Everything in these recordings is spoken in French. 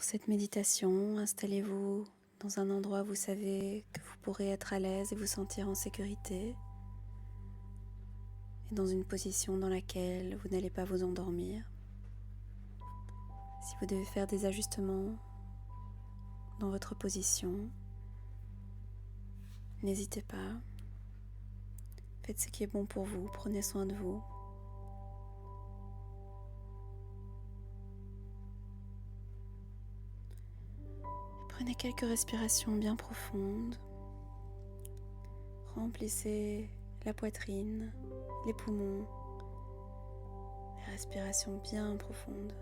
Pour cette méditation, installez-vous dans un endroit où vous savez que vous pourrez être à l'aise et vous sentir en sécurité, et dans une position dans laquelle vous n'allez pas vous endormir. Si vous devez faire des ajustements dans votre position, n'hésitez pas. Faites ce qui est bon pour vous, prenez soin de vous. Prenez quelques respirations bien profondes. Remplissez la poitrine, les poumons, les respirations bien profondes.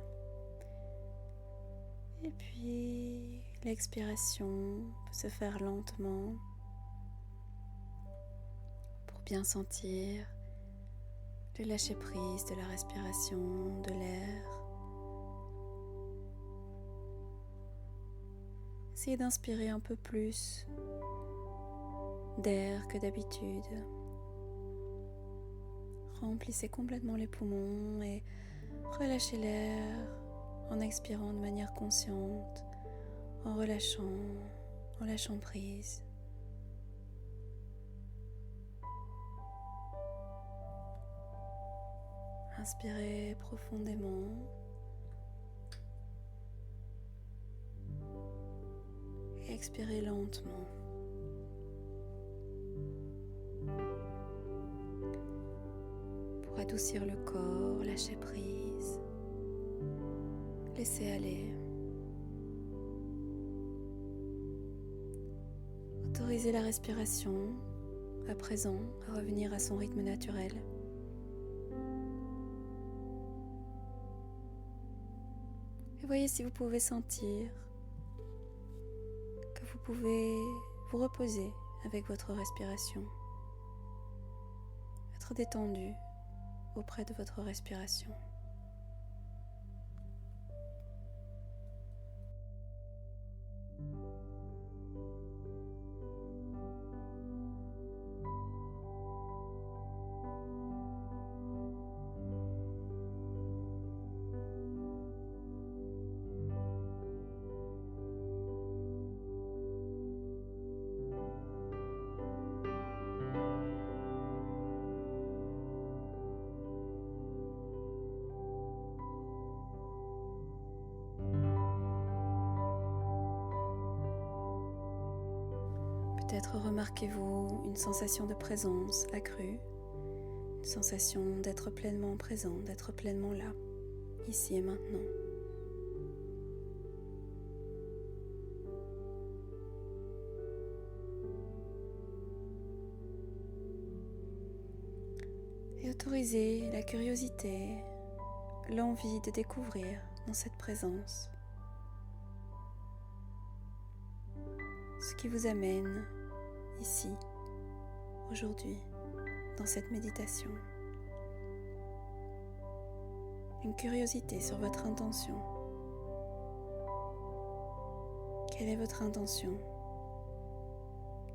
Et puis l'expiration peut se faire lentement pour bien sentir le lâcher-prise de la respiration, de l'air. Essayez d'inspirer un peu plus d'air que d'habitude. Remplissez complètement les poumons et relâchez l'air en expirant de manière consciente, en lâchant prise. Inspirez profondément. Et expirez lentement. Pour adoucir le corps, lâchez prise. Laissez aller. Autorisez la respiration, à présent, à revenir à son rythme naturel. Et voyez si vous pouvez sentir que vous pouvez vous reposer avec votre respiration. Être détendu auprès de votre respiration. Peut-être remarquez-vous une sensation de présence accrue, une sensation d'être pleinement présent, d'être pleinement là, ici et maintenant. Et autorisez la curiosité, l'envie de découvrir dans cette présence ce qui vous amène ici, aujourd'hui, dans cette méditation. Une curiosité sur votre intention. Quelle est votre intention?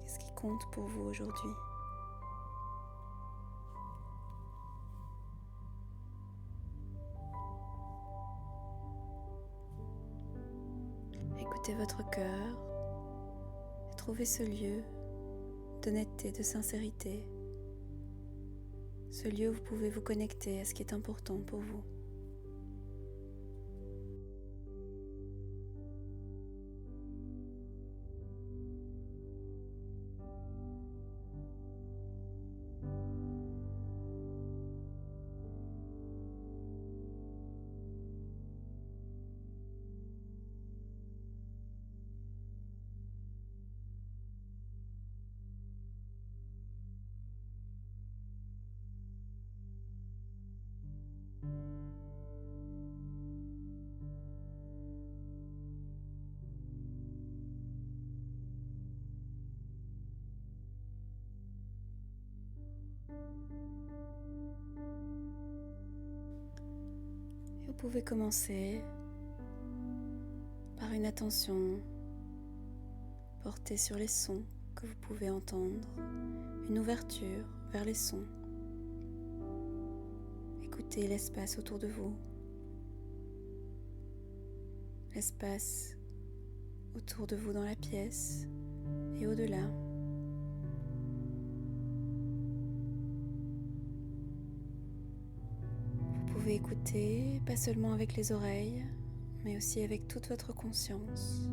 Qu'est-ce qui compte pour vous aujourd'hui? Écoutez votre cœur et trouvez ce lieu d'honnêteté, de sincérité. Ce lieu où vous pouvez vous connecter à ce qui est important pour vous. Et vous pouvez commencer par une attention portée sur les sons que vous pouvez entendre, une ouverture vers les sons. Écoutez l'espace autour de vous, l'espace autour de vous dans la pièce et au-delà. Vous pouvez écouter, pas seulement avec les oreilles, mais aussi avec toute votre conscience.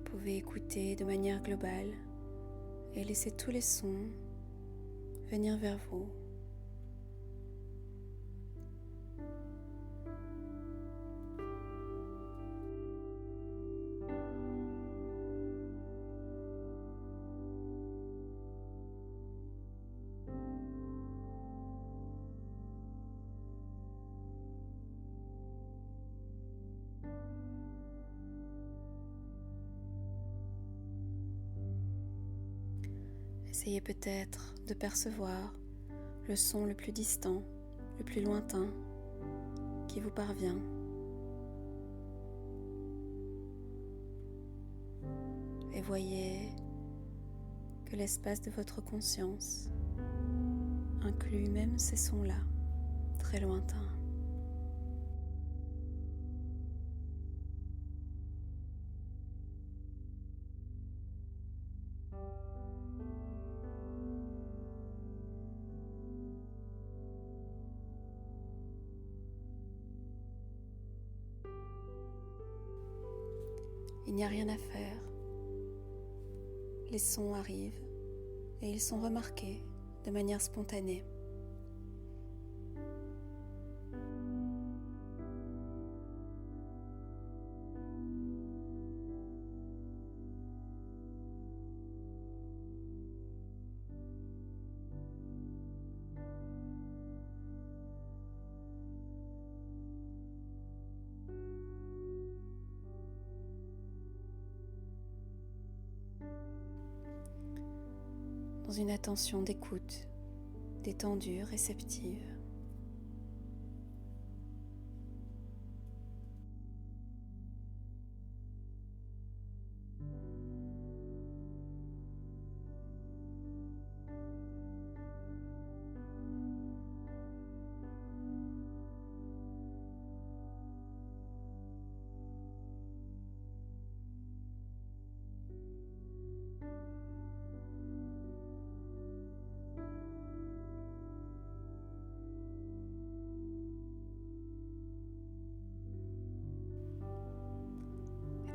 Vous pouvez écouter de manière globale et laisser tous les sons venir vers vous. Essayez peut-être de percevoir le son le plus distant, le plus lointain qui vous parvient. Et voyez que l'espace de votre conscience inclut même ces sons-là, très lointains. Il n'y a rien à faire. Les sons arrivent et ils sont remarqués de manière spontanée. Dans une attention d'écoute, détendue, réceptive.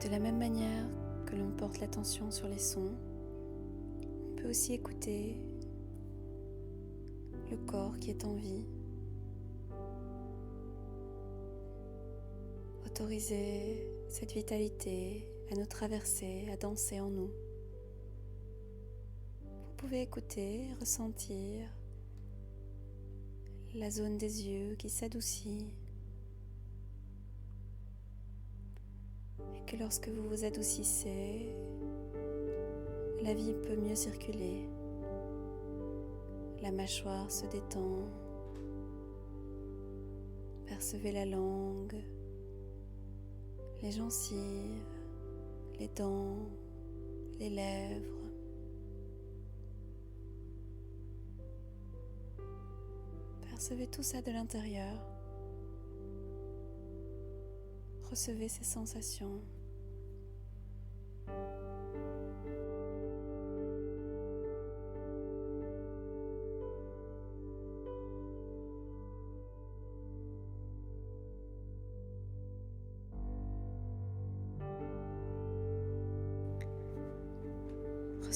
De la même manière que l'on porte l'attention sur les sons, on peut aussi écouter le corps qui est en vie. Autoriser cette vitalité à nous traverser, à danser en nous. Vous pouvez écouter, ressentir la zone des yeux qui s'adoucit. Et que lorsque vous vous adoucissez, la vie peut mieux circuler. La mâchoire se détend. Percevez la langue, les gencives, les dents, les lèvres. Percevez tout ça de l'intérieur. Recevez ces sensations.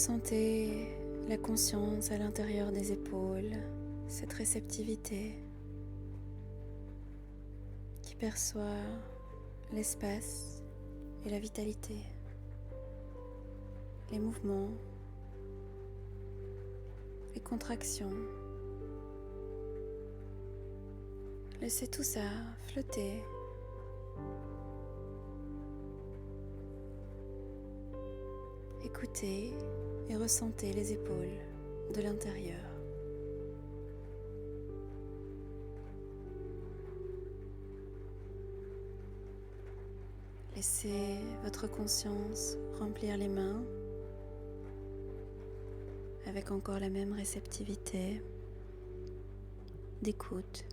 Ressentez la conscience à l'intérieur des épaules, cette réceptivité qui perçoit l'espace et la vitalité, les mouvements, les contractions. Laissez tout ça flotter. Écoutez et ressentez les épaules de l'intérieur. Laissez votre conscience remplir les mains avec encore la même réceptivité d'écoute.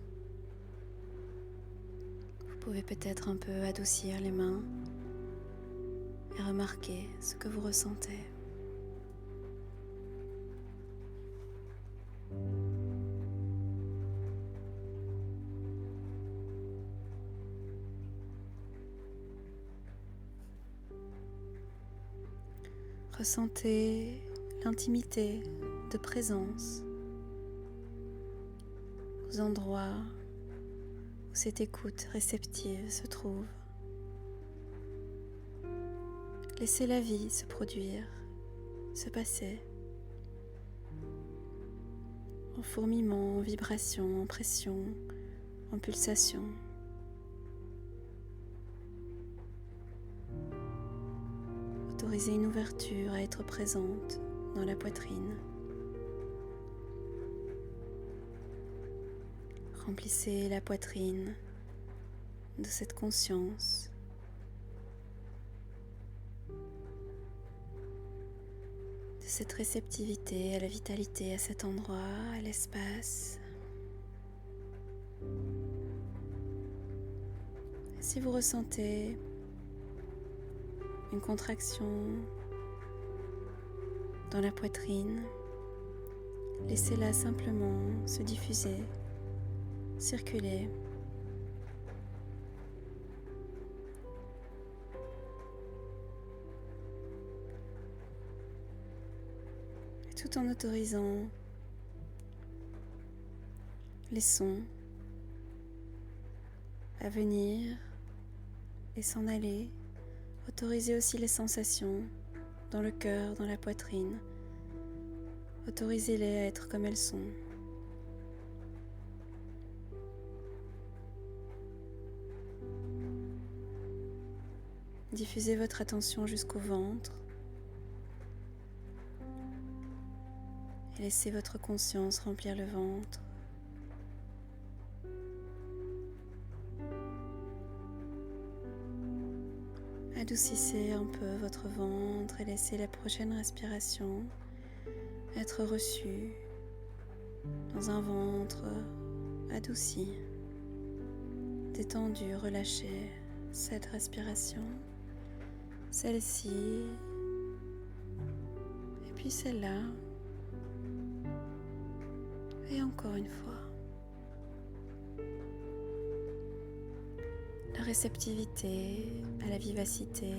Vous pouvez peut-être un peu adoucir les mains et remarquer ce que vous ressentez. Ressentez l'intimité de présence aux endroits où cette écoute réceptive se trouve. Laissez la vie se produire, se passer, en fourmillement, en vibration, en pression, en pulsation. Autorisez une ouverture à être présente dans la poitrine. Remplissez la poitrine de cette conscience. De cette réceptivité à la vitalité, à cet endroit, à l'espace. Si vous ressentez une contraction dans la poitrine, laissez-la simplement se diffuser, circuler. Et tout en autorisant les sons à venir et s'en aller, autorisez aussi les sensations dans le cœur, dans la poitrine. Autorisez-les à être comme elles sont. Diffusez votre attention jusqu'au ventre et laissez votre conscience remplir le ventre. Adoucissez un peu votre ventre et laissez la prochaine respiration être reçue dans un ventre adouci, détendu, relâché. Cette respiration, celle-ci, et puis celle-là, et encore une fois. La réceptivité à la vivacité,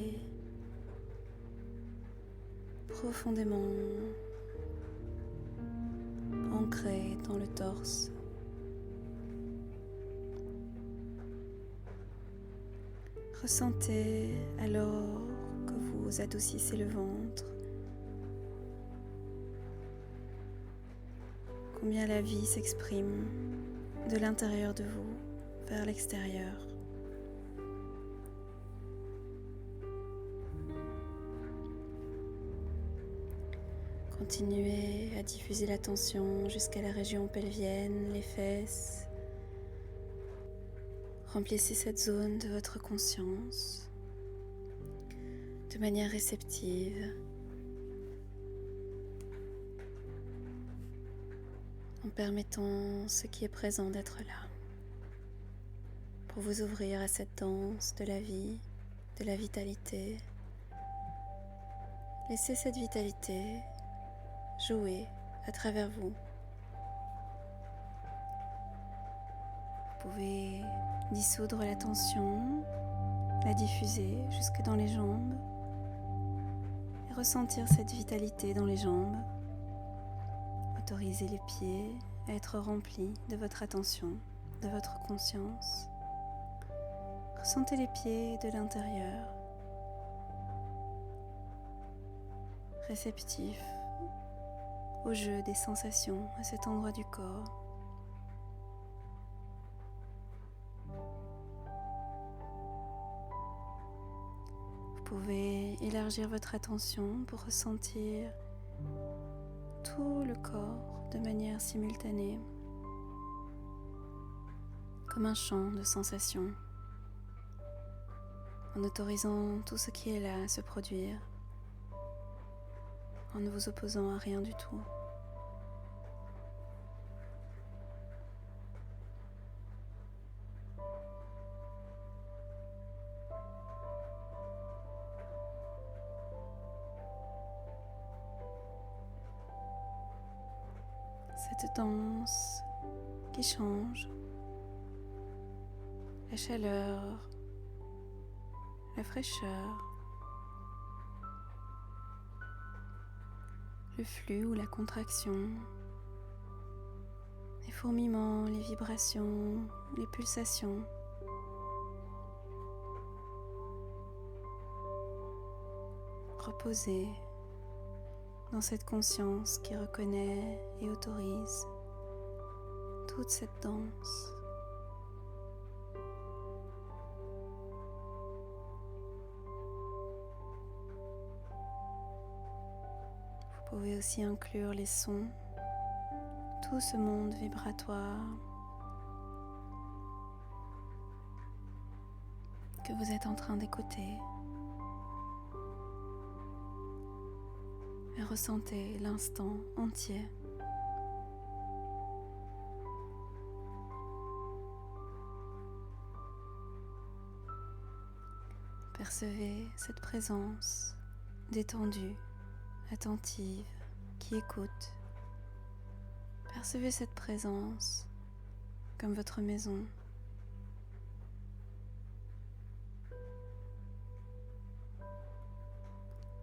profondément ancrée dans le torse. Ressentez alors que vous adoucissez le ventre, combien la vie s'exprime de l'intérieur de vous vers l'extérieur. Continuez à diffuser l'attention jusqu'à la région pelvienne, les fesses. Remplissez cette zone de votre conscience de manière réceptive, en permettant ce qui est présent d'être là, pour vous ouvrir à cette danse de la vie, de la vitalité. Laissez cette vitalité jouer à travers vous. Vous pouvez dissoudre la tension, la diffuser jusque dans les jambes et ressentir cette vitalité dans les jambes. Autorisez les pieds à être remplis de votre attention, de votre conscience. Ressentez les pieds de l'intérieur, réceptifs au jeu des sensations à cet endroit du corps. Vous pouvez élargir votre attention pour ressentir tout le corps de manière simultanée, comme un champ de sensations, en autorisant tout ce qui est là à se produire, en ne vous opposant à rien du tout. Cette danse qui change, la chaleur, la fraîcheur, le flux ou la contraction, les fourmillements, les vibrations, les pulsations. Reposez dans cette conscience qui reconnaît et autorise toute cette danse. Vous pouvez aussi inclure les sons, tout ce monde vibratoire que vous êtes en train d'écouter. Et ressentez l'instant entier. Percevez cette présence détendue, attentive, qui écoute. Percevez cette présence comme votre maison.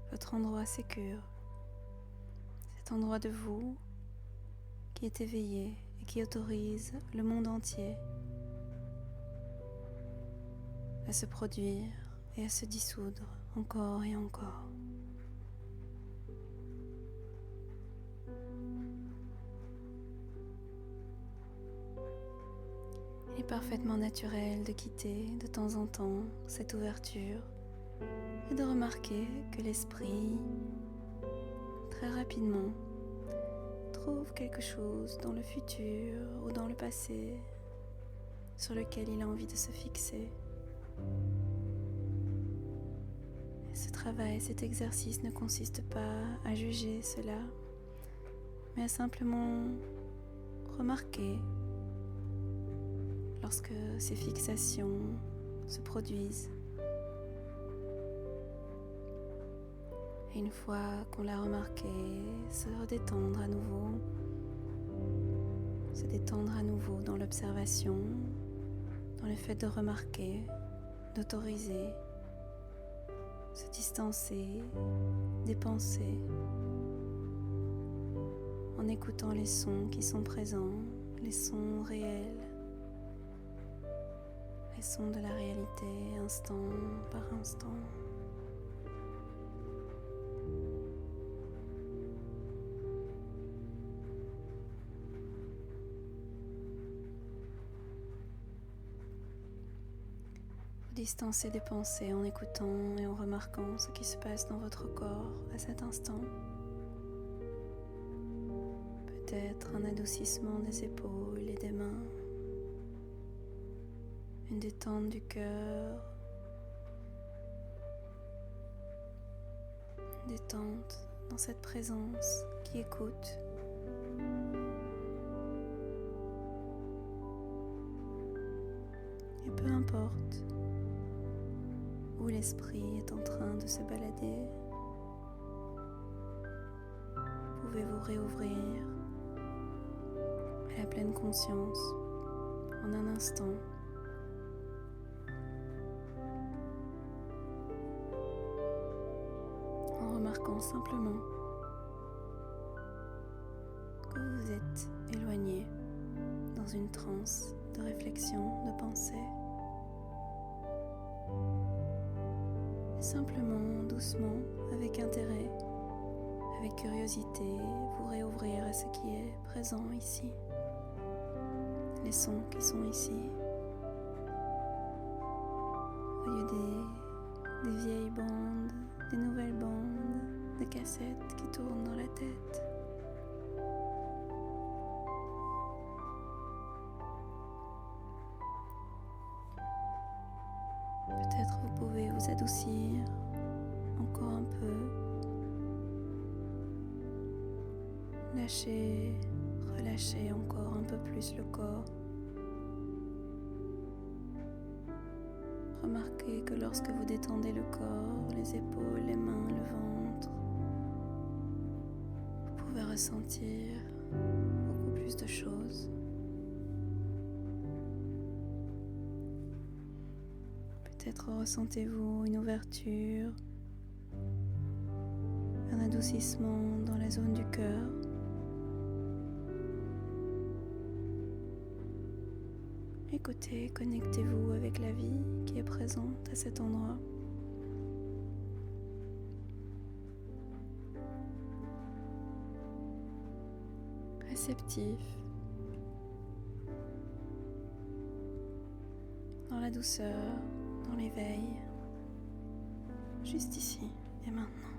Votre endroit sécure. Cet endroit de vous qui est éveillé et qui autorise le monde entier à se produire et à se dissoudre encore et encore. Il est parfaitement naturel de quitter de temps en temps cette ouverture et de remarquer que l'esprit, très rapidement, trouve quelque chose dans le futur ou dans le passé sur lequel il a envie de se fixer. Et ce travail, cet exercice ne consiste pas à juger cela, mais à simplement remarquer lorsque ces fixations se produisent. Et une fois qu'on l'a remarqué, se redétendre à nouveau, se détendre à nouveau dans l'observation, dans le fait de remarquer, d'autoriser, se distancer des pensées, en écoutant les sons qui sont présents, les sons réels, les sons de la réalité, instant par instant. Distancer des pensées en écoutant et en remarquant ce qui se passe dans votre corps à cet instant. Peut-être un adoucissement des épaules et des mains, une détente du cœur, une détente dans cette présence qui écoute. Et peu importe où l'esprit est en train de se balader, vous pouvez vous réouvrir à la pleine conscience en un instant. En remarquant simplement que vous vous êtes éloigné dans une transe de réflexion, de pensée. Et simplement, doucement, avec intérêt, avec curiosité, vous réouvrir à ce qui est présent ici, les sons qui sont ici, au lieu des vieilles bandes, des nouvelles bandes, des cassettes qui tournent dans la tête. Peut-être vous pouvez vous adoucir encore un peu, lâcher, relâcher encore un peu plus le corps. Remarquez que lorsque vous détendez le corps, les épaules, les mains, le ventre, vous pouvez ressentir beaucoup plus de choses. Peut-être ressentez-vous une ouverture, un adoucissement dans la zone du cœur. Écoutez, connectez-vous avec la vie qui est présente à cet endroit. Réceptif, dans la douceur, dans l'éveil, juste ici et maintenant.